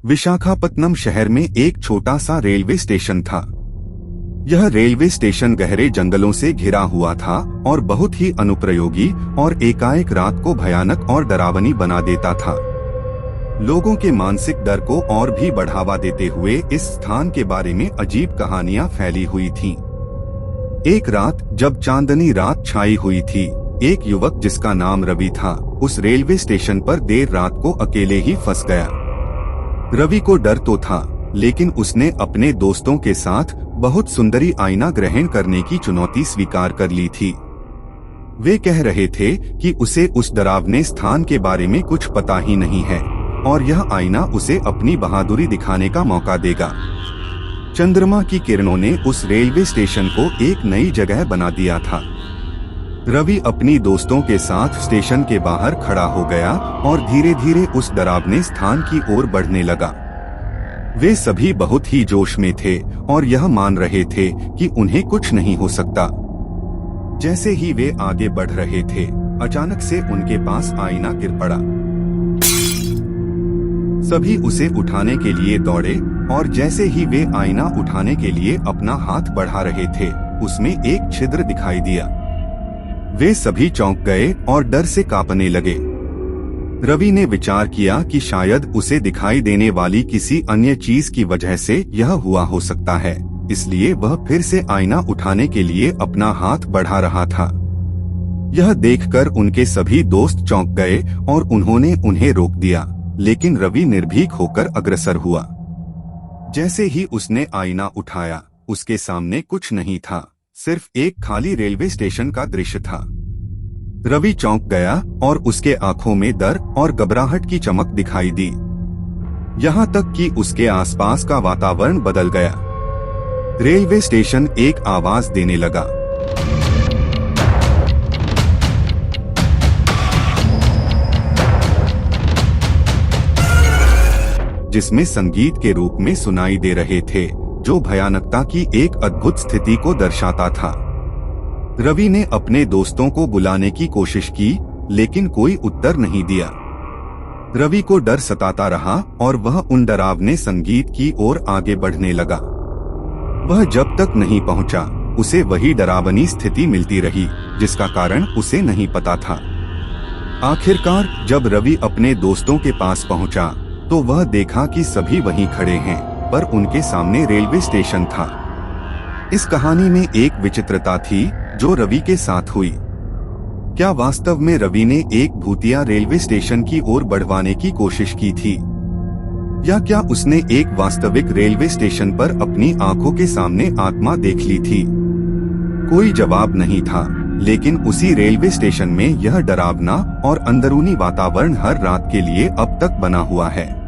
विशाखापत्तनम शहर में एक छोटा सा रेलवे स्टेशन था। यह रेलवे स्टेशन गहरे जंगलों से घिरा हुआ था और बहुत ही अनुप्रयोगी और एकाएक रात को भयानक और डरावनी बना देता था। लोगों के मानसिक डर को और भी बढ़ावा देते हुए इस स्थान के बारे में अजीब कहानियां फैली हुई थीं। एक रात जब चांदनी रात छाई हुई थी, एक युवक जिसका नाम रवि था, उस रेलवे स्टेशन पर देर रात को अकेले ही फंस गया। रवि को डर तो था, लेकिन उसने अपने दोस्तों के साथ बहुत सुंदरी आईना ग्रहण करने की चुनौती स्वीकार कर ली थी। वे कह रहे थे कि उसे उस डरावने स्थान के बारे में कुछ पता ही नहीं है और यह आईना उसे अपनी बहादुरी दिखाने का मौका देगा। चंद्रमा की किरणों ने उस रेलवे स्टेशन को एक नई जगह बना दिया था। रवि अपनी दोस्तों के साथ स्टेशन के बाहर खड़ा हो गया और धीरे धीरे उस डरावने स्थान की ओर बढ़ने लगा। वे सभी बहुत ही जोश में थे और यह मान रहे थे कि उन्हें कुछ नहीं हो सकता। जैसे ही वे आगे बढ़ रहे थे, अचानक से उनके पास आईना गिर पड़ा। सभी उसे उठाने के लिए दौड़े और जैसे ही वे आईना उठाने के लिए अपना हाथ बढ़ा रहे थे, उसमें एक छिद्र दिखाई दिया। वे सभी चौंक गए और डर से कांपने लगे। रवि ने विचार किया कि शायद उसे दिखाई देने वाली किसी अन्य चीज की वजह से यह हुआ हो सकता है, इसलिए वह फिर से आईना उठाने के लिए अपना हाथ बढ़ा रहा था। यह देखकर उनके सभी दोस्त चौंक गए और उन्होंने उन्हें रोक दिया, लेकिन रवि निर्भीक होकर अग्रसर हुआ। जैसे ही उसने आईना उठाया, उसके सामने कुछ नहीं था, सिर्फ एक खाली रेलवे स्टेशन का दृश्य था। रवि चौंक गया और उसके आंखों में डर और घबराहट की चमक दिखाई दी। यहाँ तक कि उसके आसपास का वातावरण बदल गया। रेलवे स्टेशन एक आवाज देने लगा। जिसमें संगीत के रूप में सुनाई दे रहे थे, जो भयानकता की एक अद्भुत स्थिति को दर्शाता था। रवि ने अपने दोस्तों को बुलाने की कोशिश की, लेकिन कोई उत्तर नहीं दिया। रवि को डर सताता रहा और वह उन डरावने संगीत की ओर आगे बढ़ने लगा। वह जब तक नहीं पहुंचा, उसे वही डरावनी स्थिति मिलती रही, जिसका कारण उसे नहीं पता था। आखिरकार जब रवि अपने दोस्तों के पास पहुंचा, तो वह देखा कि सभी वहीं खड़े हैं, पर उनके सामने रेलवे स्टेशन था। इस कहानी में एक विचित्रता थी जो रवि के साथ हुई। क्या वास्तव में रवि ने एक भूतिया रेलवे स्टेशन की ओर बढ़वाने की कोशिश की थी, या क्या उसने एक वास्तविक रेलवे स्टेशन पर अपनी आंखों के सामने आत्मा देख ली थी? कोई जवाब नहीं था, लेकिन उसी रेलवे स्टेशन में यह डरावना और अंदरूनी वातावरण हर रात के लिए अब तक बना हुआ है।